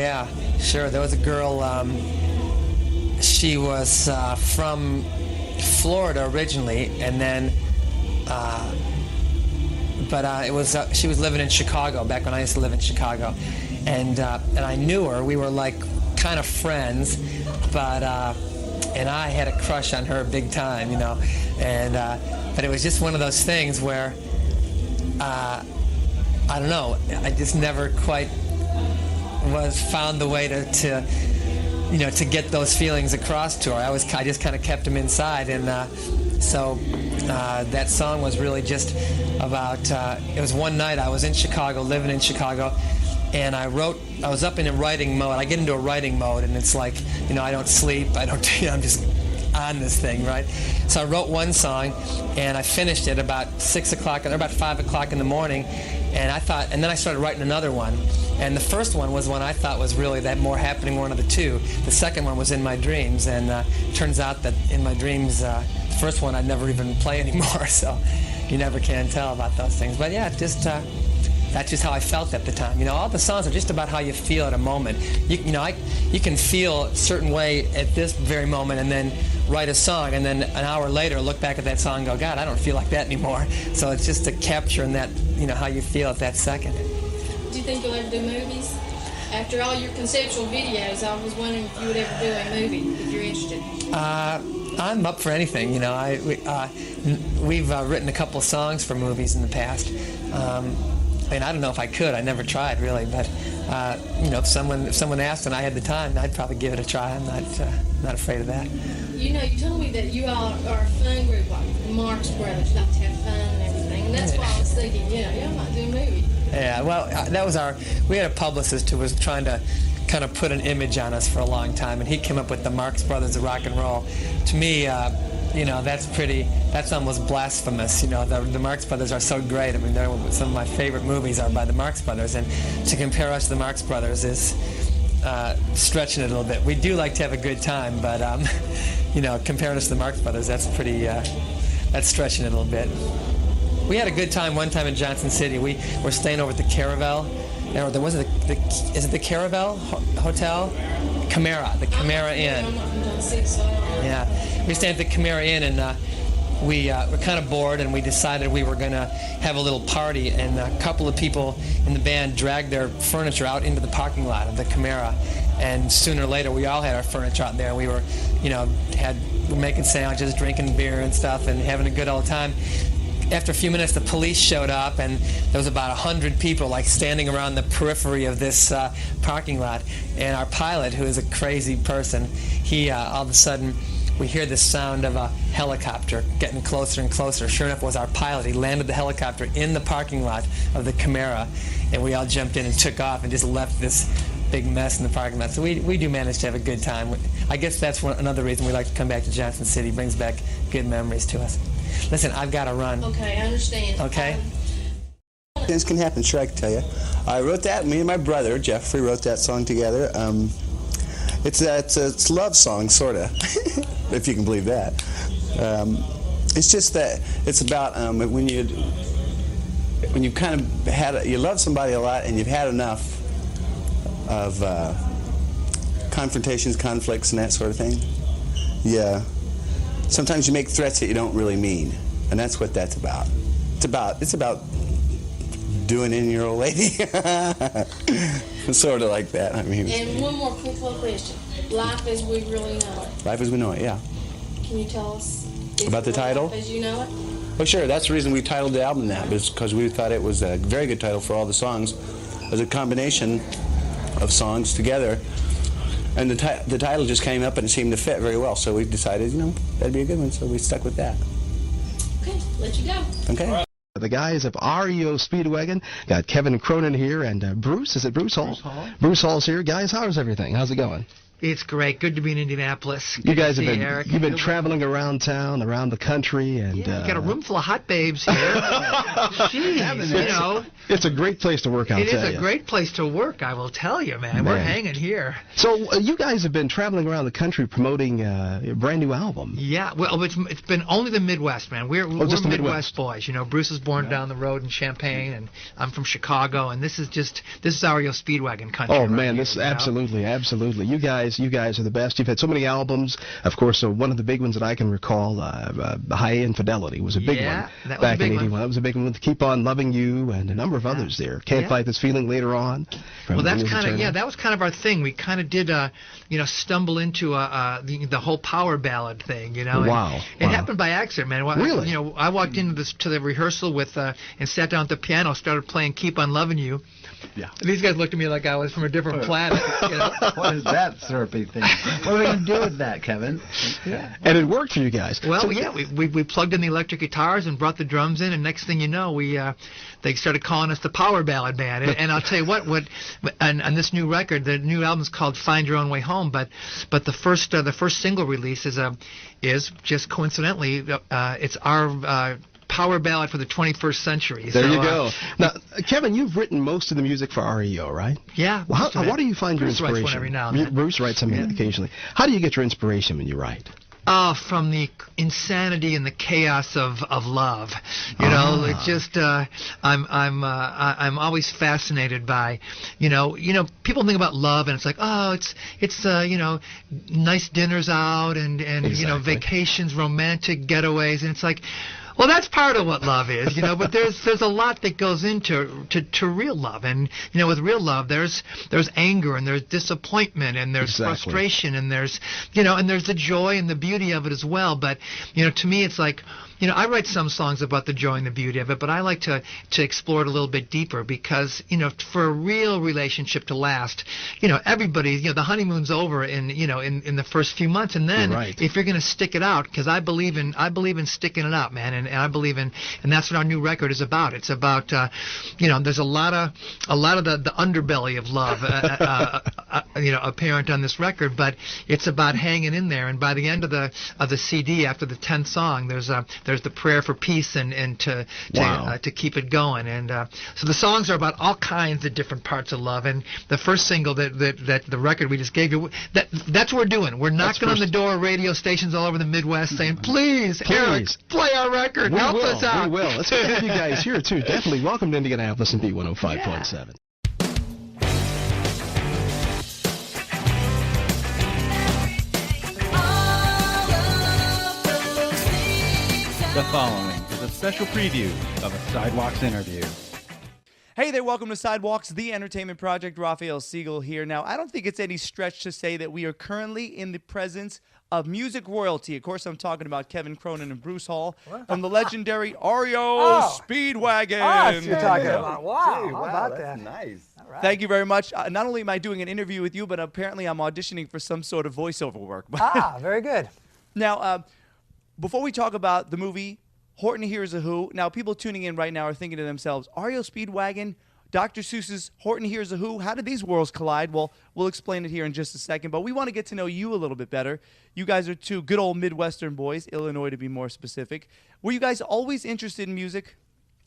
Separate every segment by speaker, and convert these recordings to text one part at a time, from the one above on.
Speaker 1: Yeah, sure. There was a girl, she was from Florida originally, and then, it was she was living in Chicago back when I used to live in Chicago, and I knew her. We were like kind of friends, but and I had a crush on her big time, you know, and but it was just one of those things where I don't know. I just never quite found the way to you know, to get those feelings across to her. I just kind of kept them inside, and so that song was really just about. It was one night I was in Chicago, living in Chicago, and I was up in a writing mode. I get into a writing mode, and it's like, you know, I don't sleep. I don't. You know, I'm just on this thing, right? So I wrote one song, and I finished it about 6 o'clock or about 5 o'clock in the morning, and then I started writing another one. And the first one was one I thought was really that more happening one of the two. The second one was in my dreams, and turns out that in my dreams, the first one I'd never even play anymore. So you never can tell about those things. But yeah, just that's just how I felt at the time. You know, all the songs are just about how you feel at a moment. You know, you can feel a certain way at this very moment, and then write a song, and then an hour later look back at that song and go, God, I don't feel like that anymore. So it's just a capturing that, you know, how you feel at that second.
Speaker 2: Do you think you'll ever do movies? After all your conceptual videos, I was wondering if you would ever do a movie, if you're interested.
Speaker 1: I'm up for anything. You know, we've written a couple songs for movies in the past. And I don't know if I could. I never tried really, but you know, if someone asked and I had the time, I'd probably give it a try. I'm not afraid of that.
Speaker 2: You know, you told me that you all are a fun group, like the Marx Brothers, like to have fun and everything, and that's why I was thinking, you know, y'all might do a movie.
Speaker 1: Yeah, well, that was we had a publicist who was trying to kind of put an image on us for a long time, and he came up with the Marx Brothers of rock and roll. To me, you know, that's almost blasphemous. You know, the Marx Brothers are so great. I mean, some of my favorite movies are by the Marx Brothers, and to compare us to the Marx Brothers is stretching it a little bit. We do like to have a good time, but you know, comparing us to the Marx Brothers, that's that's stretching it a little bit. We had a good time one time in Johnson City. We were staying over at the Caravel. Or there was is it the Caravel Hotel? Camara, the Camara Inn. Yeah, we stayed at the Camara Inn, and we were kind of bored, and we decided we were going to have a little party, and a couple of people in the band dragged their furniture out into the parking lot of the Camara, and sooner or later we all had our furniture out there, and we were, you know, we're making sandwiches, drinking beer and stuff, and having a good old time. After a few minutes, the police showed up, and there was about 100 people like standing around the periphery of this parking lot. And our pilot, who is a crazy person, he all of a sudden, we hear the sound of a helicopter getting closer and closer. Sure enough, it was our pilot. He landed the helicopter in the parking lot of the Camara, and we all jumped in and took off and just left this big mess in the parking lot. So we do manage to have a good time. I guess that's another reason we like to come back to Johnson City. It brings back good memories to us. Listen, I've got to run.
Speaker 2: Okay, I understand.
Speaker 1: Okay?
Speaker 3: Things can happen, sure, I can tell you. I wrote that, me and my brother, Jeffrey, wrote that song together. It's a love song, sort of, if you can believe that. It's just that it's about when you kind of you love somebody a lot and you've had enough of confrontations, conflicts, and that sort of thing. Yeah. Sometimes you make threats that you don't really mean, and that's what that's about. It's about doing in your old lady. Sort of like that. I mean.
Speaker 2: And one more quick little question: Life as we really know it.
Speaker 3: Life as we know it. Yeah.
Speaker 2: Can you tell us
Speaker 3: about the title?
Speaker 2: Life as you know it.
Speaker 3: Well, sure. That's the reason we titled the album that, is because we thought it was a very good title for all the songs, as a combination of songs together. And the title just came up and it seemed to fit very well, so we decided, you know, that'd be a good one, so we stuck with that.
Speaker 2: Okay, let you go.
Speaker 3: Okay.
Speaker 4: The guys of REO Speedwagon got Kevin Cronin here and Bruce. Is it Bruce Hall?
Speaker 1: Bruce Hall.
Speaker 4: Bruce Hall's here. Guys, how's everything? How's it going?
Speaker 5: It's great. Good to be in Indianapolis.
Speaker 4: You
Speaker 5: Good
Speaker 4: guys
Speaker 5: to
Speaker 4: have
Speaker 5: see
Speaker 4: been
Speaker 5: Eric.
Speaker 4: you've been traveling around town, around the country, and
Speaker 5: Yeah, got a room full of hot babes here. Jeez, you know.
Speaker 4: it's a great place to work. I'll
Speaker 5: It is
Speaker 4: tell
Speaker 5: a
Speaker 4: you.
Speaker 5: great place to work, I will tell you, man. We're hanging here.
Speaker 4: So you guys have been traveling around the country promoting a brand new album.
Speaker 5: Yeah, well, it's been only the Midwest, man. We're
Speaker 4: just the
Speaker 5: Midwest
Speaker 4: Midwest.
Speaker 5: boys. You know, Bruce was born down the road in Champaign, and I'm from Chicago, and this is REO Speedwagon country.
Speaker 4: Oh
Speaker 5: right
Speaker 4: man,
Speaker 5: here,
Speaker 4: this
Speaker 5: you know?
Speaker 4: absolutely. You guys are the best. You've had so many albums. Of course, one of the big ones that I can recall, High Infidelity was a big one
Speaker 5: that was
Speaker 4: back
Speaker 5: a big
Speaker 4: in
Speaker 5: one.
Speaker 4: '81. That was a big one. With Keep On Loving You and a number of others there. Can't Fight This Feeling later on.
Speaker 5: Well, that's that was kind of our thing. We kind of did, stumble into the whole power ballad thing, you know.
Speaker 4: Wow.
Speaker 5: It happened by accident, man.
Speaker 4: Really?
Speaker 5: You know, I walked into the rehearsal with and sat down at the piano, started playing Keep On Loving You.
Speaker 4: Yeah.
Speaker 5: And these guys looked at me like I was from a different planet. You know?
Speaker 6: What is that syrupy thing? What are we going to do with that, Kevin?
Speaker 5: Yeah.
Speaker 4: And it worked for you guys.
Speaker 5: Well,
Speaker 4: So-
Speaker 5: yeah, we plugged in the electric guitars and brought the drums in, and next thing you know, they started calling us the Power Ballad Band. And I'll tell you what on this new record, the new album's called Find Your Own Way Home, but the first single release is just coincidentally it's our power ballad for the 21st century.
Speaker 4: There
Speaker 5: So,
Speaker 4: you go. Now, Kevin, you've written most of the music for REO, right?
Speaker 5: Yeah.
Speaker 4: Well,
Speaker 5: most of it.
Speaker 4: how do you find
Speaker 5: Bruce
Speaker 4: your inspiration?
Speaker 5: writes one every now and then.
Speaker 4: Bruce writes something occasionally. How do you get your inspiration when you write?
Speaker 5: From the insanity and the chaos of love, you know. It just I'm always fascinated by, you know, people think about love and it's like, oh, it's nice dinners out and
Speaker 4: Exactly.
Speaker 5: vacations, romantic getaways, and it's like, well, that's part of what love is, you know, but there's a lot that goes into real love, and with real love there's anger and there's disappointment and there's frustration and there's the joy and the beauty of it as well. But to me it's like, I write some songs about the joy and the beauty of it, but I like to explore it a little bit deeper because, for a real relationship to last, everybody, the honeymoon's over in the first few months, and then if you're going to stick it out, because I believe in sticking it out, man, and I believe in, and that's what our new record is about. It's about, there's a lot of the underbelly of love, apparent on this record, but it's about hanging in there, and by the end of the CD, after the 10th song, there's the prayer for peace and to keep it going, and so the songs are about all kinds of different parts of love. And the first single that the record we just gave you, that's what we're doing. We're knocking on the door of radio stations all over the Midwest saying, please, Eric, play our record. Help us out.
Speaker 4: We will. Let's have you guys here too. Definitely welcome to Indianapolis and B105.7.
Speaker 7: The following is a special preview of a Sidewalks interview.
Speaker 8: Hey there, welcome to Sidewalks, the entertainment project. Raphael Siegel here. Now, I don't think it's any stretch to say that we are currently in the presence of music royalty. Of course, I'm talking about Kevin Cronin and Bruce Hall from the legendary REO Speedwagon.
Speaker 9: That's what you're talking about. Wow, how about that?
Speaker 6: Nice.
Speaker 9: All right.
Speaker 8: Thank you very much. Not only am I doing an interview with you, but apparently I'm auditioning for some sort of voiceover work.
Speaker 9: Very good.
Speaker 8: Now, before we talk about the movie, Horton Hears a Who, now people tuning in right now are thinking to themselves, REO Speedwagon, Dr. Seuss's Horton Hears a Who, how did these worlds collide? Well, we'll explain it here in just a second, but we want to get to know you a little bit better. You guys are two good old Midwestern boys, Illinois to be more specific. Were you guys always interested in music?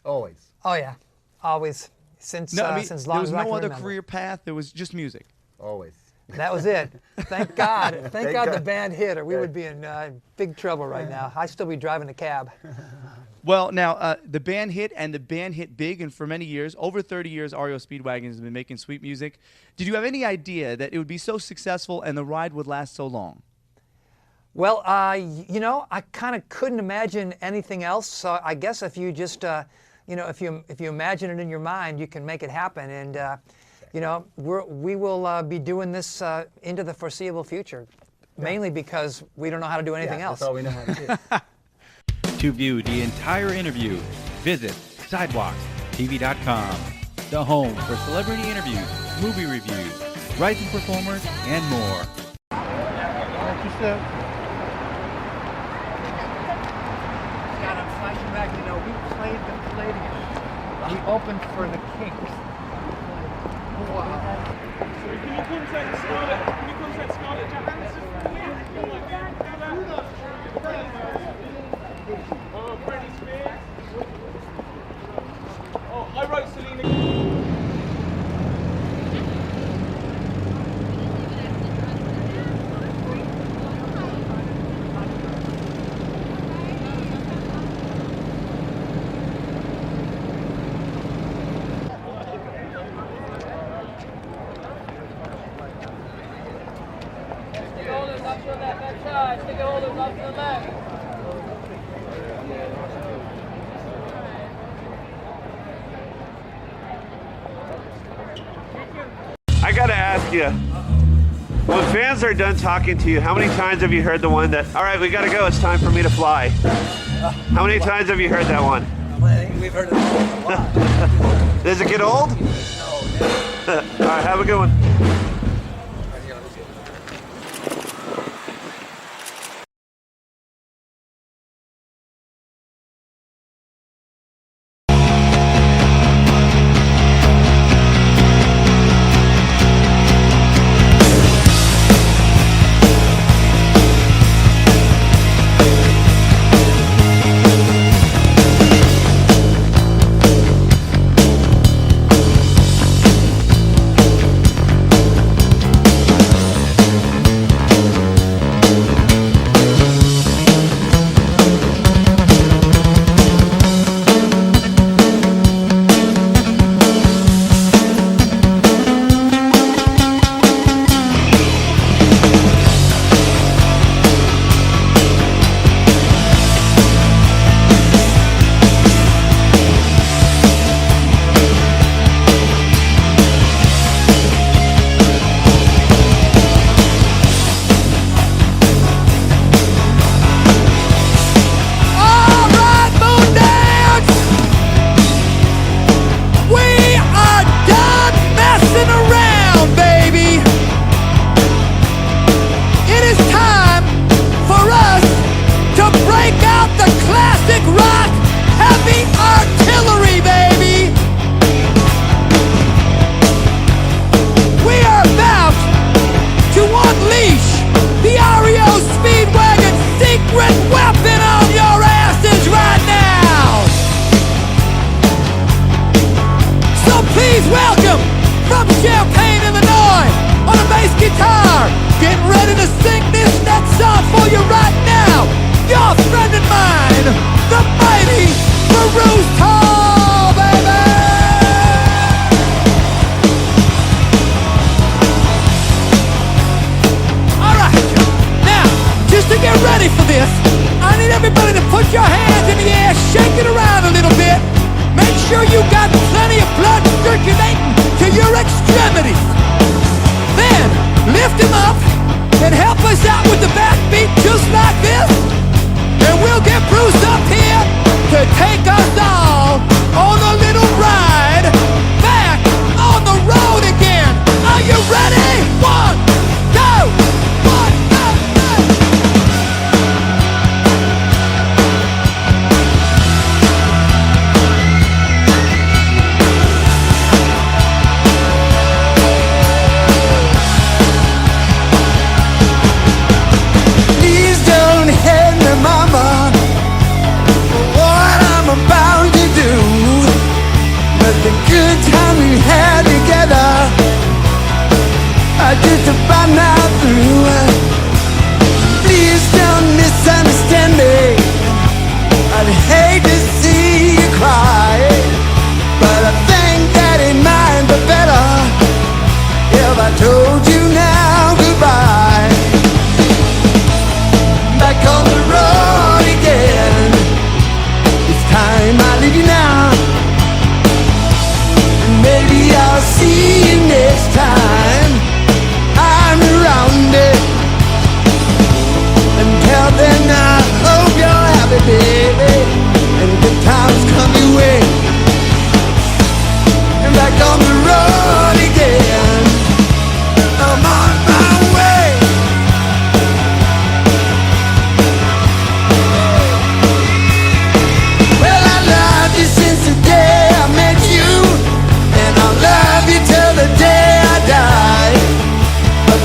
Speaker 6: Always.
Speaker 9: Oh yeah, always since
Speaker 8: No, I mean,
Speaker 9: since
Speaker 8: there
Speaker 9: long
Speaker 8: was
Speaker 9: as I
Speaker 8: no
Speaker 9: can
Speaker 8: other
Speaker 9: remember.
Speaker 8: career path, there was just music.
Speaker 6: Always.
Speaker 9: That was it. Thank God. Thank God the
Speaker 6: God.
Speaker 9: band hit, or we would be in big trouble right now. I'd still be driving a cab.
Speaker 8: Well, now, the band hit, and the band hit big, and for many years, over 30 years, REO Speedwagon has been making sweet music. Did you have any idea that it would be so successful and the ride would last so long?
Speaker 9: Well, I kind of couldn't imagine anything else. So I guess if you just, if you imagine it in your mind, you can make it happen. And we will be doing this into the foreseeable future, mainly because we don't know how to do anything else.
Speaker 6: That's all we know how to do.
Speaker 7: To view the entire interview, visit SidewalksTV.com, the home for celebrity interviews, movie reviews, rising performers, and more.
Speaker 9: God, I'm flashing back. We played the Palladium. We opened for the Kinks. Wow.
Speaker 10: Can you contact I gotta ask you, when fans are done talking to you, how many times have you heard the one that, all right, we gotta go, it's time for me to fly? How many times have you heard that one?
Speaker 9: We've heard it a lot.
Speaker 10: Does it get old? No. All right, have a good one.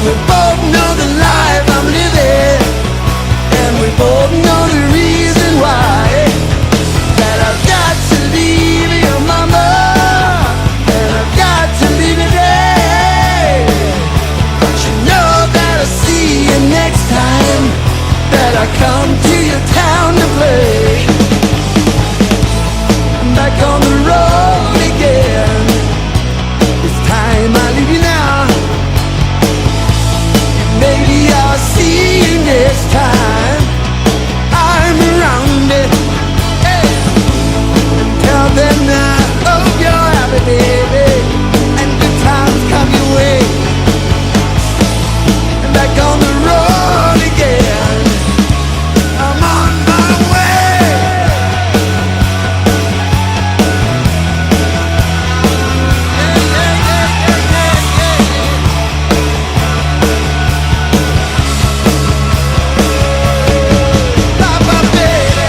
Speaker 11: We both know I'll see you next time that I come to your town to play. I'm back on the road again. It's time I leave you now. Maybe I'll see you next time I'm around it. Hey. Until then I hope you're happy, baby, and good times come your way. And back on the road again. I'm on my way. Bye-bye, baby.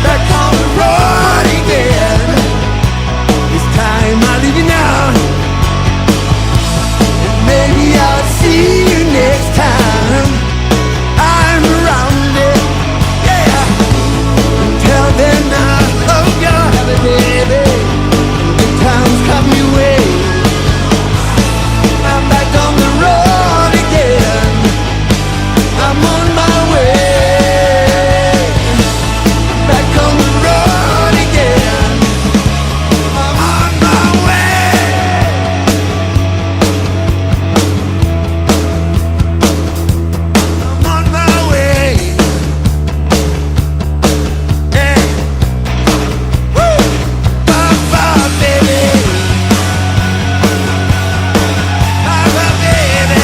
Speaker 11: Back on the road again. It's time I leave you now. And maybe I'll see you next time I'm around it. Yeah. Until then I hope you're happy, baby. Good times come your way. I'm back on the road again. I'm on my way. Back on the road again. I'm on my way. I'm on my way. Yeah. Woo! Bye-bye, baby. Bye-bye, baby.